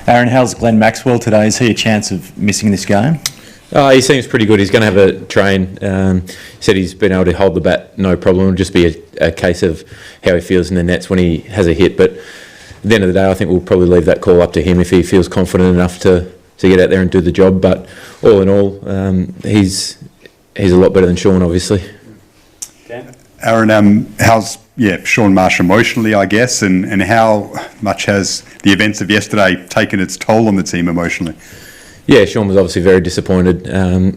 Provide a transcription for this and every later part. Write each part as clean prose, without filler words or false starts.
Aaron, how's Glenn Maxwell today? Is he a chance of missing this game? He seems pretty good. He's going to have a train. He said he's been able to hold the bat no problem. It'll just be a case of how he feels in the nets when he has a hit. But at the end of the day, I think we'll probably leave that call up to him if he feels confident enough to get out there and do the job. But all in all, he's a lot better than Sean, obviously. Aaron, how's Sean Marsh emotionally, I guess, and how much has the events of yesterday taken its toll on the team emotionally? Yeah, Sean was obviously very disappointed.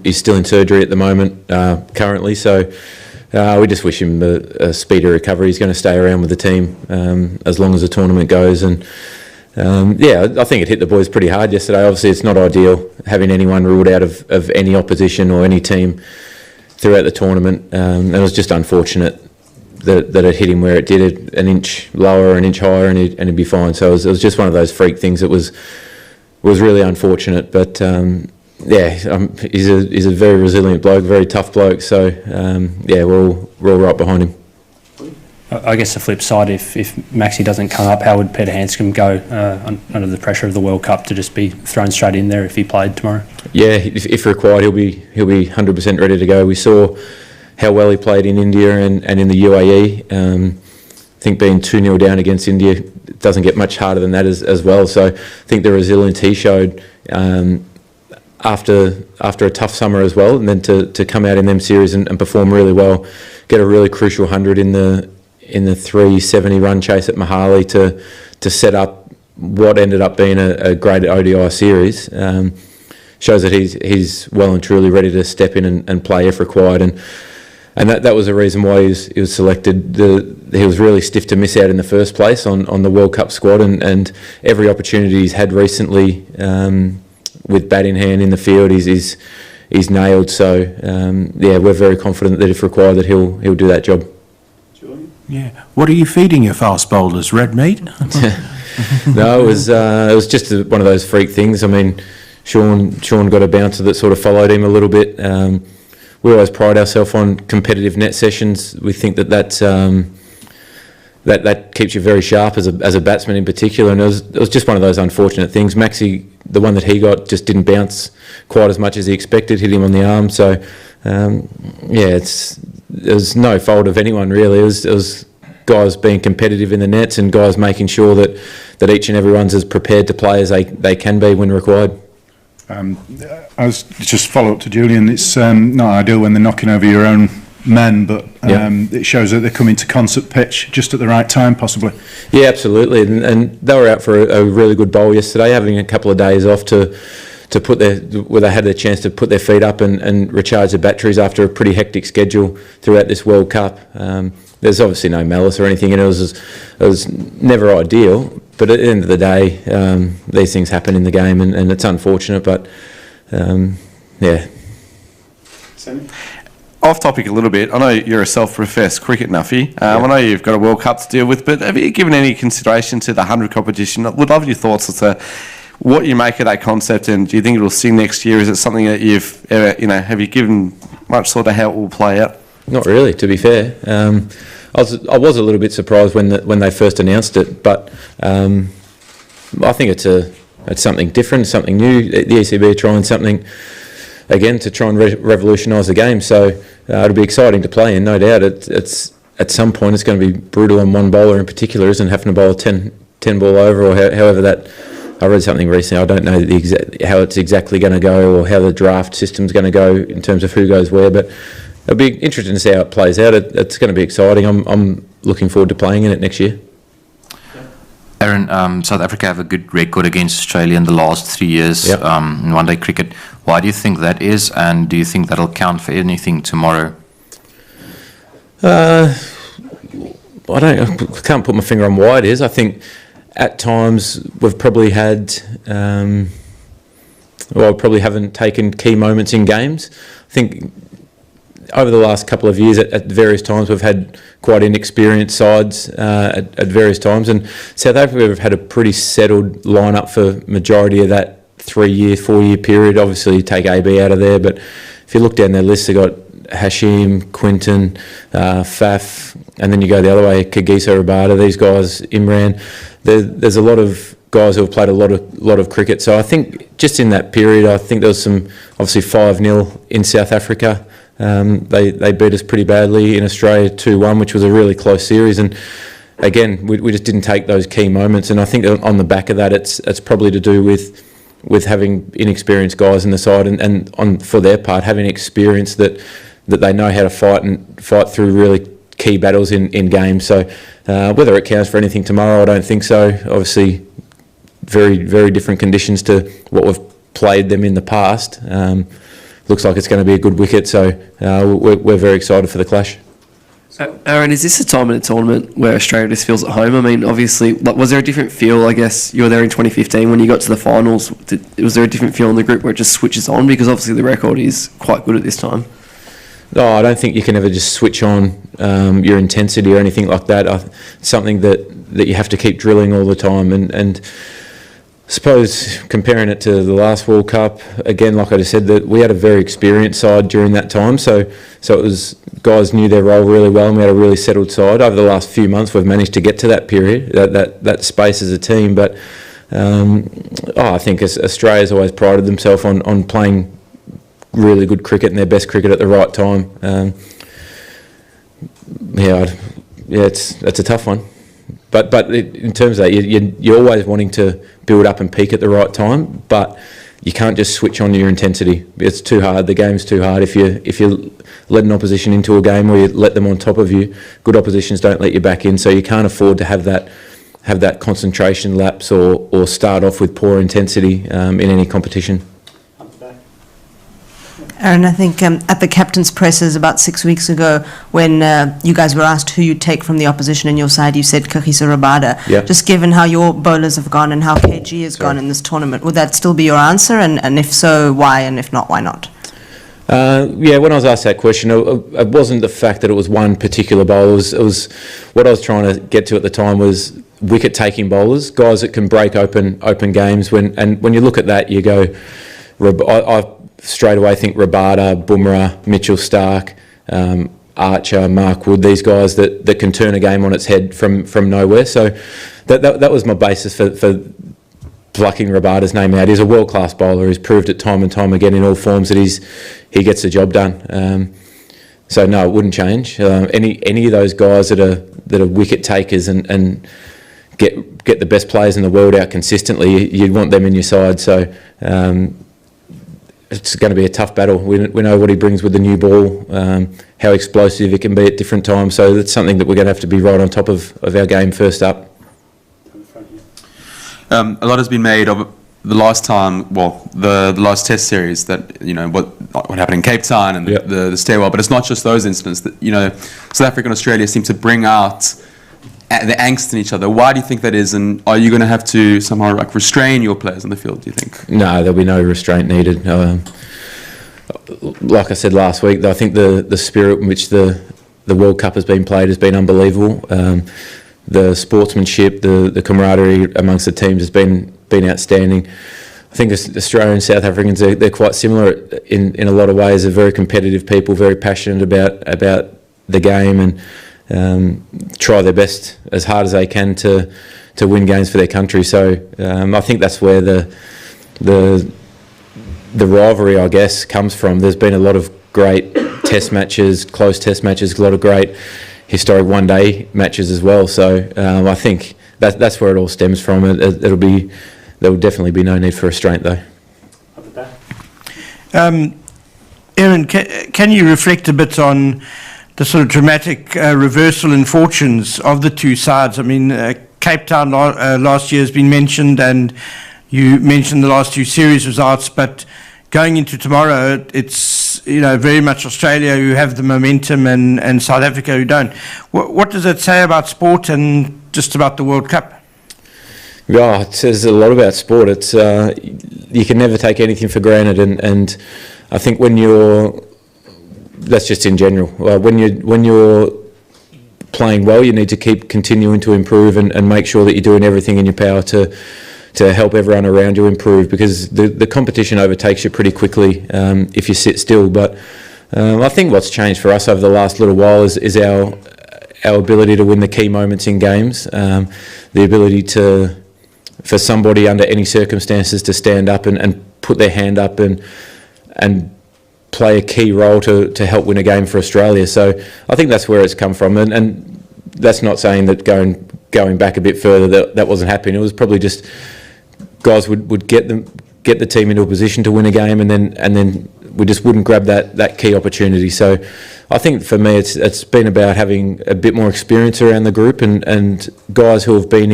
He's still in surgery at the moment, currently, so we just wish him a speedy recovery. He's going to stay around with the team as long as the tournament goes. And I think it hit the boys pretty hard yesterday. Obviously, it's not ideal having anyone ruled out of any opposition or any team throughout the tournament. It was just unfortunate that it hit him where it did, an inch lower, an inch higher, and he'd be fine. So it was just one of those freak things that was really unfortunate. But he's a very resilient bloke, very tough bloke. So we're all right behind him. I guess the flip side, if Maxi doesn't come up, how would Peter Handscomb go under the pressure of the World Cup to just be thrown straight in there if he played tomorrow? Yeah, if required, he'll be 100% ready to go. We saw how well he played in India and in the UAE. I think being 2-0 down against India doesn't get much harder than that as well. So I think the resilience he showed after a tough summer as well, and then to come out in them series and perform really well, get a really crucial 100 in the 370 run chase at Mohali to set up what ended up being a great ODI series, shows that he's well and truly ready to step in and play if required. And that was the reason why he was selected. He was really stiff to miss out in the first place on the World Cup squad, and every opportunity he's had recently with bat in hand in the field he's nailed. So we're very confident that if required that he'll do that job. Yeah. What are you feeding your fast bowlers? Red meat? No, it was just one of those freak things. I mean, Sean got a bouncer that sort of followed him a little bit. We always pride ourselves on competitive net sessions. We think that keeps you very sharp as a batsman in particular. And it was just one of those unfortunate things. Maxi, the one that he got, just didn't bounce quite as much as he expected. Hit him on the arm. So it was no fault of anyone really. It was guys being competitive in the nets and guys making sure that each and everyone's as prepared to play as they can be when required. I was just follow up to Julian. It's not ideal when they're knocking over your own men, but it shows that they're coming to concert pitch just at the right time, possibly. Yeah, absolutely. And they were out for a really good bowl yesterday, having a couple of days off to put where they had the chance to put their feet up and recharge their batteries after a pretty hectic schedule throughout this World Cup. There's obviously no malice or anything, and it was never ideal. But at the end of the day, these things happen in the game, and it's unfortunate. But Off topic a little bit. I know you're a self-professed cricket nuffy. I know you've got a World Cup to deal with, but have you given any consideration to the 100 competition? I would love your thoughts as to what you make of that concept, and do you think it'll sing next year? Is it something that you've ever, have you given much thought to how it will play out? Not really, to be fair. I was a little bit surprised when they first announced it, but I think it's something different, something new. The ECB are trying something again to try and revolutionise the game, so it'll be exciting to play in, no doubt. It's at some point it's going to be brutal on one bowler in particular, isn't having to bowl a 10 ball over, or however that. I read something recently. I don't know how it's exactly going to go, or how the draft system's going to go in terms of who goes where, but it'll be interesting to see how it plays out. It's going to be exciting. I'm looking forward to playing in it next year. Aaron, South Africa have a good record against Australia in the last 3 years in one-day cricket. Why do you think that is, and do you think that'll count for anything tomorrow? I can't put my finger on why it is. I think at times we've probably had, probably haven't taken key moments in games. I think over the last couple of years at various times we've had quite inexperienced sides at various times, and South Africa have had a pretty settled lineup for majority of that 4-year period. Obviously you take AB out of there, but if you look down their list, they've got Hashim, Quinton, Faf, and then you go the other way, Kagiso Rabada, these guys, Imran. There's a lot of guys who have played a lot of cricket. So I think just in that period, I think there was some obviously 5-0 in South Africa. They beat us pretty badly in Australia 2-1, which was a really close series. And again, we just didn't take those key moments. And I think on the back of that, it's probably to do with having inexperienced guys in the side and for their part having experience that they know how to fight through really key battles in games. So whether it counts for anything tomorrow, I don't think so. Obviously, very, very different conditions to what we've played them in the past. Looks like it's going to be a good wicket, so we're very excited for the clash. Aaron, is this a time in a tournament where Australia just feels at home? I mean, obviously, was there a different feel, I guess, you were there in 2015 when you got to the finals? Was there a different feel in the group where it just switches on? Because obviously the record is quite good at this time. No, I don't think you can ever just switch on your intensity or anything like that. It's something that you have to keep drilling all the time. And I suppose comparing it to the last World Cup, again, like I just said, that we had a very experienced side during that time. So it was guys knew their role really well, and we had a really settled side. Over the last few months, we've managed to get to that period, that space as a team. But I think Australia's always prided themselves on playing really good cricket and their best cricket at the right time. It's a tough one. But in terms of that, you're always wanting to build up and peak at the right time, but you can't just switch on your intensity. It's too hard. The game's too hard. If you let an opposition into a game or you let them on top of you, good oppositions don't let you back in. So you can't afford to have that concentration lapse or start off with poor intensity in any competition. Aaron, I think at the captain's presses about 6 weeks ago, when you guys were asked who you'd take from the opposition in your side, you said Kagiso Rabada. Yeah. Just given how your bowlers have gone and how KG has gone in this tournament, would that still be your answer? And if so, why? And if not, why not? When I was asked that question, it wasn't the fact that it was one particular bowler. It was what I was trying to get to at the time was wicket-taking bowlers, guys that can break open games. When you look at that, you go, I straight away think Rabada, Bumrah, Mitchell Stark, Archer, Mark Wood, these guys that can turn a game on its head from nowhere. So that was my basis for plucking Rabada's name out. He's a world-class bowler. He's proved it time and time again in all forms that he gets the job done. So no, it wouldn't change. Any of those guys that are wicket takers and get the best players in the world out consistently, you'd want them in your side. So it's going to be a tough battle. We know what he brings with the new ball, how explosive it can be at different times. So that's something that we're going to have to be right on top of our game first up. A lot has been made of the last time, the last Test series that what happened in Cape Town and the stairwell. But it's not just those incidents that South Africa and Australia seem to bring out the angst in each other. Why do you think that is? And are you going to have to somehow restrain your players on the field? Do you think? No, there'll be no restraint needed. Like I said last week, I think the spirit in which the World Cup has been played has been unbelievable. The sportsmanship, the camaraderie amongst the teams has been outstanding. I think Australia and South Africans, they're quite similar in a lot of ways. They're very competitive people, very passionate about the game, and try their best as hard as they can to win games for their country. So I think that's where the rivalry, I guess, comes from. There's been a lot of great test matches, close test matches, a lot of great historic one-day matches as well. So I think that's where it all stems from. There will definitely be no need for restraint, though. Aaron, can you reflect a bit on the sort of dramatic reversal in fortunes of the two sides? I mean, Cape Town last year has been mentioned, and you mentioned the last two series results, but going into tomorrow, it's very much Australia who have the momentum and South Africa who don't. What does that say about sport and just about the World Cup? Yeah, it says a lot about sport. It's you can never take anything for granted, and I think that's just in general. When you're playing well, you need to keep continuing to improve and make sure that you're doing everything in your power to help everyone around you improve, because the competition overtakes you pretty quickly if you sit still. But I think what's changed for us over the last little while is our ability to win the key moments in games, the ability to for somebody under any circumstances to stand up and put their hand up and play a key role to help win a game for Australia. So I think that's where it's come from, and that's not saying that going back a bit further that wasn't happening. It was probably just guys would get the team into a position to win a game, and then we just wouldn't grab that key opportunity. So I think for me it's been about having a bit more experience around the group and guys who have been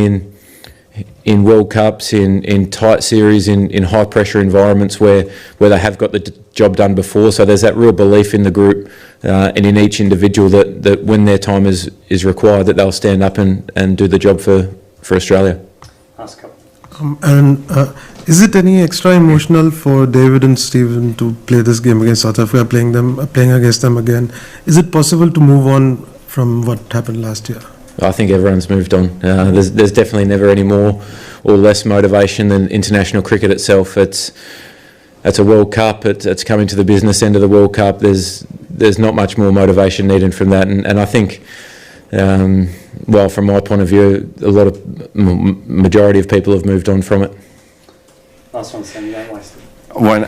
in World Cups, in tight series, in high pressure environments where they have got the job done before. So there's that real belief in the group and in each individual that when their time is required, that they'll stand up and do the job for Australia. Is it any extra emotional for David and Stephen to play this game against South Africa, playing against them again? Is it possible to move on from what happened last year? I think everyone's moved on. There's definitely never any more or less motivation than international cricket itself. It's a World Cup. It's coming to the business end of the World Cup. There's not much more motivation needed from that, and I think. Well, from my point of view, majority of people have moved on from it. Last one, Sam, you don't waste it. When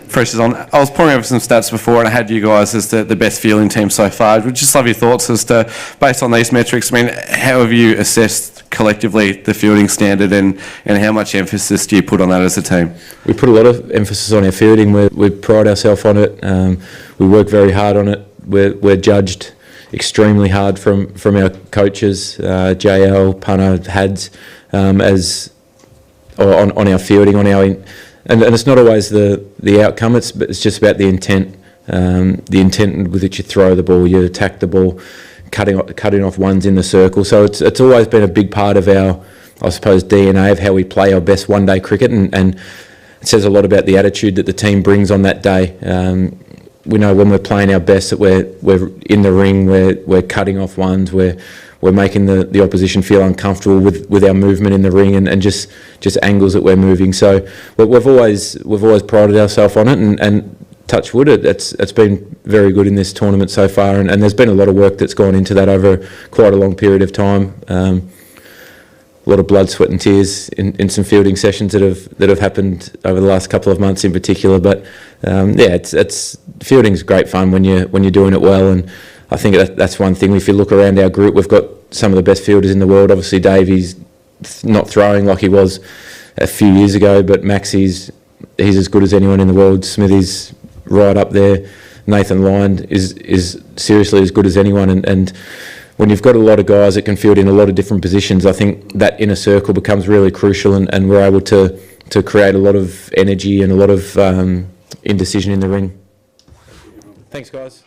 pressure's on, I was pouring over some stats before, and I had you guys as the best fielding team so far. Would just love your thoughts as to, based on these metrics, I mean, how have you assessed collectively the fielding standard, and how much emphasis do you put on that as a team? We put a lot of emphasis on our fielding. We pride ourselves on it. We work very hard on it. We're judged extremely hard from our coaches, JL, Punter, Hads, on our fielding, and it's not always the outcome. It's just about the intent with which you throw the ball, you attack the ball, cutting off ones in the circle. So it's always been a big part of our, I suppose, DNA of how we play our best one-day cricket, and it says a lot about the attitude that the team brings on that day. We know when we're playing our best that we're in the ring, we're cutting off ones, we're making the opposition feel uncomfortable with our movement in the ring and just angles that we're moving. So we've always prided ourselves on it, and touch wood, it's been very good in this tournament so far, and there's been a lot of work that's gone into that over quite a long period of time. A lot of blood, sweat and tears in some fielding sessions that have happened over the last couple of months in particular. But it's fielding's great fun when you're doing it well, and I think that's one thing. If you look around our group, we've got some of the best fielders in the world. Obviously, Davey's not throwing like he was a few years ago, but Maxie's he's as good as anyone in the world. Smithy's right up there. Nathan Lyon is seriously as good as anyone, and when you've got a lot of guys that can field in a lot of different positions, I think that inner circle becomes really crucial, and we're able to create a lot of energy and a lot of indecision in the ring. Thanks, guys.